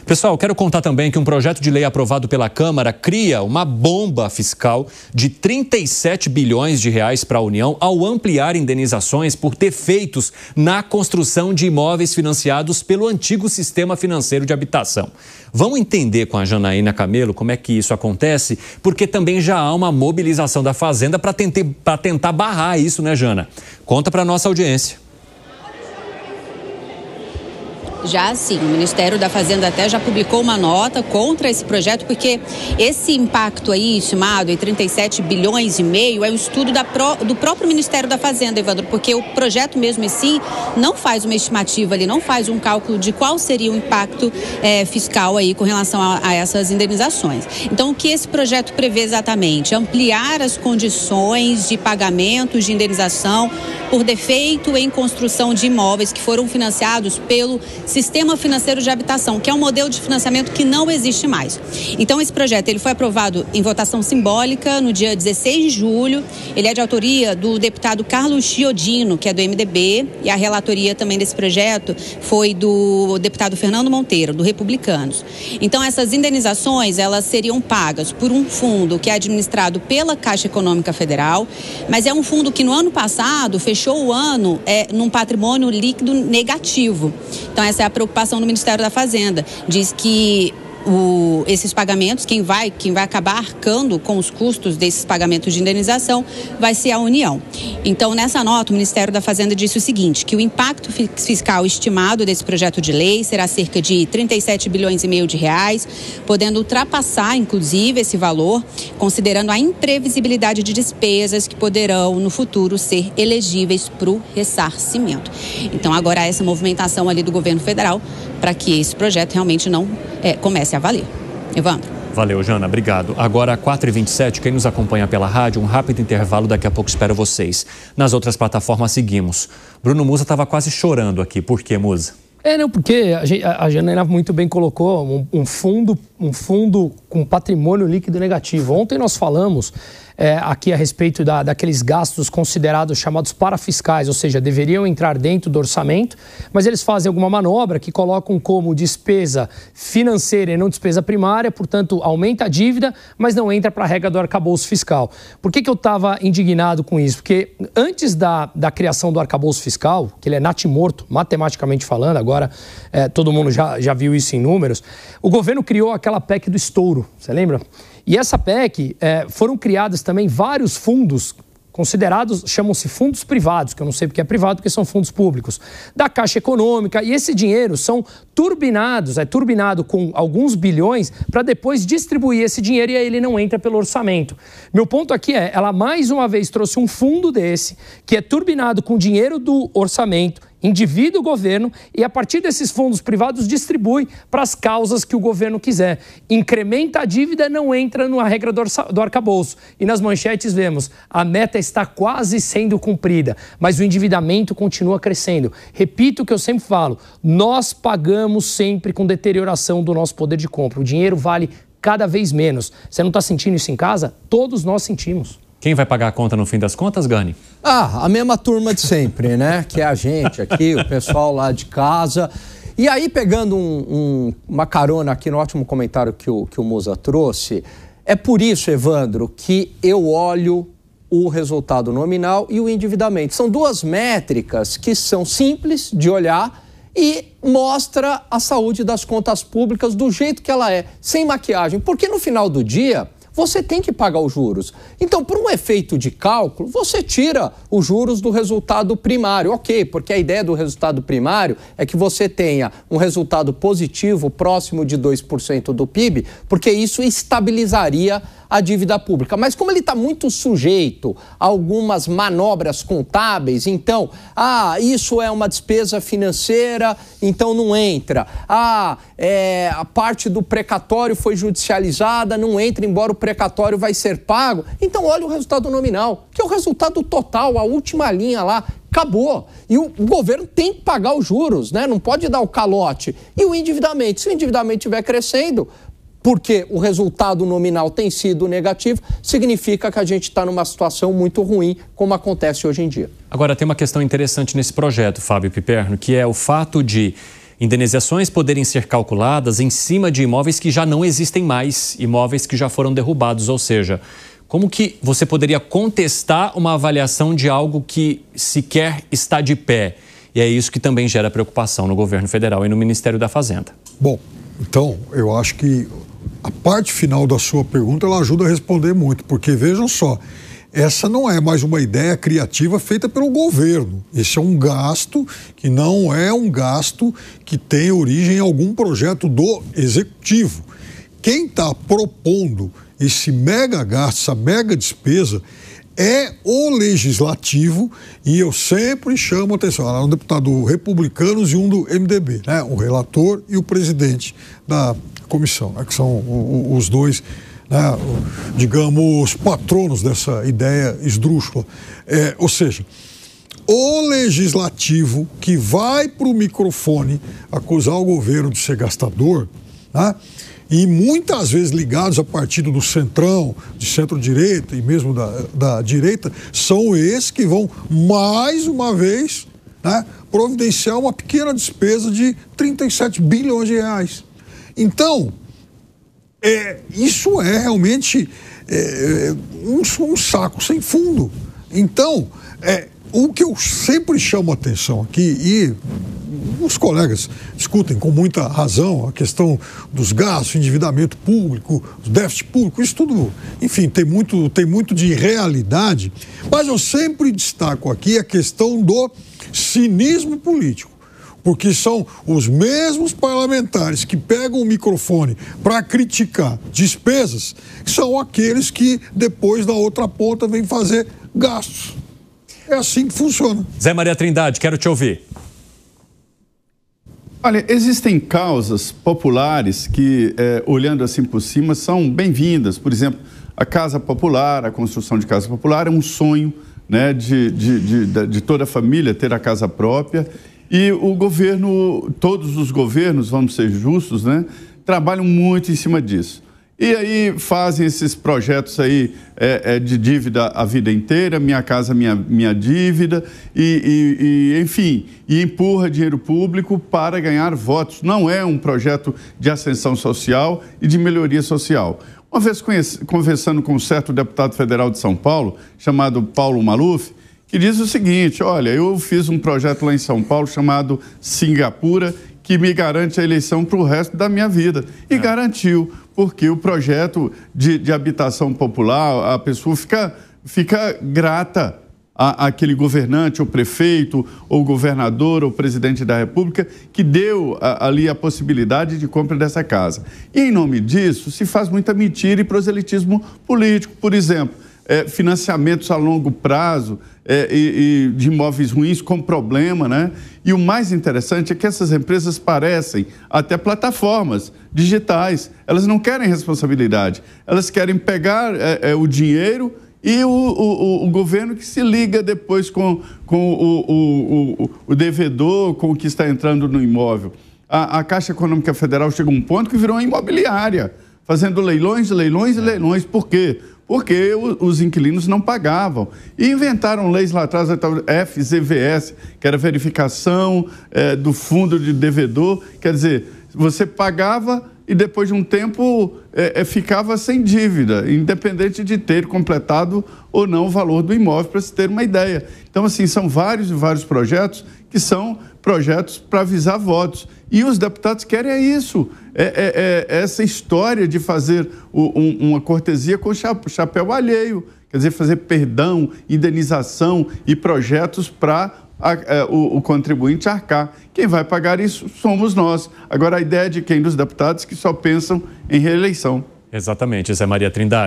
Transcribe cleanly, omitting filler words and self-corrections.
Pessoal, quero contar também que um projeto de lei aprovado pela Câmara cria uma bomba fiscal de 37 bilhões de reais para a União ao ampliar indenizações por defeitos na construção de imóveis financiados pelo antigo sistema financeiro de habitação. Vamos entender com a Janaína Camelo como é que isso acontece, porque também já há uma mobilização da Fazenda para tentar barrar isso, né, Jana? Conta para a nossa audiência. Já sim, o Ministério da Fazenda até já publicou uma nota contra esse projeto, porque esse impacto aí estimado em 37 bilhões e meio é um estudo do próprio Ministério da Fazenda, Evandro, porque o projeto mesmo em si não faz uma estimativa ali, não faz um cálculo de qual seria o impacto fiscal aí com relação a essas indenizações. Então, o que esse projeto prevê exatamente? Ampliar as condições de pagamentos de indenização por defeito em construção de imóveis que foram financiados pelo Sistema Financeiro de Habitação, que é um modelo de financiamento que não existe mais. Então, esse projeto ele foi aprovado em votação simbólica no dia 16 de julho. Ele é de autoria do deputado Carlos Chiodino, que é do MDB, e a relatoria também desse projeto foi do deputado Fernando Monteiro, do Republicanos. Então, essas indenizações, elas seriam pagas por um fundo que é administrado pela Caixa Econômica Federal, mas é um fundo que no ano passado fechou o ano num patrimônio líquido negativo. Então, essa é a preocupação do Ministério da Fazenda. Diz que esses pagamentos, quem vai acabar arcando com os custos desses pagamentos de indenização vai ser a União. Então, nessa nota, o Ministério da Fazenda disse o seguinte, que o impacto fiscal estimado desse projeto de lei será cerca de 37 bilhões e meio de reais, podendo ultrapassar, inclusive, esse valor, considerando a imprevisibilidade de despesas que poderão, no futuro, ser elegíveis para o ressarcimento. Então, agora há essa movimentação ali do governo federal para que esse projeto realmente não comece a valer. Evandro. Valeu, Jana. Obrigado. Agora, 4h27, quem nos acompanha pela rádio, um rápido intervalo, daqui a pouco espero vocês. Nas outras plataformas seguimos. Bruno Musa estava quase chorando aqui. Por quê, Musa? Não, porque a Janaína muito bem colocou um fundo com patrimônio líquido negativo. Ontem nós falamos aqui a respeito daqueles gastos considerados chamados parafiscais, ou seja, deveriam entrar dentro do orçamento, mas eles fazem alguma manobra que colocam como despesa financeira e não despesa primária, portanto, aumenta a dívida, mas não entra para a regra do arcabouço fiscal. Por que eu estava indignado com isso? Porque antes da criação do arcabouço fiscal, que ele é natimorto, matematicamente falando, agora todo mundo já viu isso em números, o governo criou aquela PEC do estouro, você lembra? E essa PEC, foram criados também vários fundos considerados, chamam-se fundos privados, que eu não sei porque é privado, porque são fundos públicos, da Caixa Econômica, e esse dinheiro são turbinado com alguns bilhões para depois distribuir esse dinheiro e aí ele não entra pelo orçamento. Meu ponto aqui ela mais uma vez trouxe um fundo desse, que é turbinado com dinheiro do orçamento, endivida o governo e a partir desses fundos privados distribui para as causas que o governo quiser. Incrementa a dívida, não entra na regra do arcabouço. E nas manchetes vemos, a meta está quase sendo cumprida, mas o endividamento continua crescendo. Repito o que eu sempre falo, nós pagamos sempre com deterioração do nosso poder de compra. O dinheiro vale cada vez menos. Você não está sentindo isso em casa? Todos nós sentimos. Quem vai pagar a conta no fim das contas, Gani? A mesma turma de sempre, né? Que é a gente aqui, o pessoal lá de casa. E aí, pegando uma carona aqui no ótimo comentário que o Musa trouxe, é por isso, Evandro, que eu olho o resultado nominal e o endividamento. São duas métricas que são simples de olhar e mostra a saúde das contas públicas do jeito que ela é, sem maquiagem. Porque no final do dia, você tem que pagar os juros. Então, por um efeito de cálculo, você tira os juros do resultado primário. Ok, porque a ideia do resultado primário é que você tenha um resultado positivo próximo de 2% do PIB, porque isso estabilizaria a dívida pública. Mas como ele está muito sujeito a algumas manobras contábeis, então, isso é uma despesa financeira, então não entra. A parte do precatório foi judicializada, não entra, embora o precatório vai ser pago. Então, olha o resultado nominal, que é o resultado total, a última linha lá. Acabou. E o governo tem que pagar os juros, né? Não pode dar o calote. E o endividamento, se o endividamento estiver crescendo, porque o resultado nominal tem sido negativo, significa que a gente está numa situação muito ruim, como acontece hoje em dia. Agora, tem uma questão interessante nesse projeto, Fábio Piperno, que é o fato de Indenizações poderem ser calculadas em cima de imóveis que já não existem mais, imóveis que já foram derrubados, ou seja, como que você poderia contestar uma avaliação de algo que sequer está de pé? E é isso que também gera preocupação no governo federal e no Ministério da Fazenda. Bom, então, eu acho que a parte final da sua pergunta, ela ajuda a responder muito, porque vejam só, essa não é mais uma ideia criativa feita pelo governo. Esse é um gasto que não é um gasto que tem origem em algum projeto do executivo. Quem está propondo esse mega gasto, essa mega despesa, é o legislativo, e eu sempre chamo a atenção, há um deputado republicanos e um do MDB, né? O relator e o presidente da comissão, né? Que são os dois, né? Digamos, patronos dessa ideia esdrúxula. Ou seja, o legislativo que vai para o microfone acusar o governo de ser gastador, né? E muitas vezes ligados a partido do centrão, de centro-direita e mesmo da direita, são esses que vão, mais uma vez, né, providenciar uma pequena despesa de 37 bilhões de reais. Então, isso é realmente um saco sem fundo. Então, o que eu sempre chamo a atenção aqui, e os colegas discutem com muita razão a questão dos gastos, endividamento público, déficit público, isso tudo, enfim, tem muito de realidade, mas eu sempre destaco aqui a questão do cinismo político, porque são os mesmos parlamentares que pegam o microfone para criticar despesas, que são aqueles que depois da outra ponta vêm fazer gastos. É assim que funciona. Zé Maria Trindade, quero te ouvir. Olha, existem causas populares que, olhando assim por cima, são bem-vindas. Por exemplo, a casa popular, a construção de casa popular é um sonho, né, de toda a família ter a casa própria. E o governo, todos os governos, vamos ser justos, né, trabalham muito em cima disso. E aí fazem esses projetos aí de dívida a vida inteira, minha casa, minha dívida, enfim, e empurra dinheiro público para ganhar votos. Não é um projeto de ascensão social e de melhoria social. Uma vez conversando com um certo deputado federal de São Paulo, chamado Paulo Maluf, que diz o seguinte: olha, eu fiz um projeto lá em São Paulo chamado Singapura, que me garante a eleição para o resto da minha vida. E garantiu, porque o projeto de habitação popular, a pessoa fica grata àquele governante, ou prefeito, ou governador, ou presidente da República, que deu ali a possibilidade de compra dessa casa. E em nome disso, se faz muita mentira e proselitismo político. Por exemplo, financiamentos a longo prazo e de imóveis ruins com problema, né? E o mais interessante é que essas empresas parecem até plataformas digitais. Elas não querem responsabilidade. Elas querem pegar o dinheiro e o governo que se liga depois com o devedor, com o que está entrando no imóvel. A Caixa Econômica Federal chegou a um ponto que virou uma imobiliária, fazendo leilões. Por quê? Porque os inquilinos não pagavam. E inventaram leis lá atrás, a FZVS, que era verificação do fundo de devedor. Quer dizer, você pagava e depois de um tempo ficava sem dívida, independente de ter completado ou não o valor do imóvel, para se ter uma ideia. Então, assim, são vários e vários projetos que são projetos para avisar votos. E os deputados querem isso, essa história de fazer uma cortesia com chapéu alheio, quer dizer, fazer perdão, indenização e projetos para o contribuinte arcar. Quem vai pagar isso somos nós. Agora, a ideia de quem? Dos deputados que só pensam em reeleição. Exatamente, Zé Maria Trindade.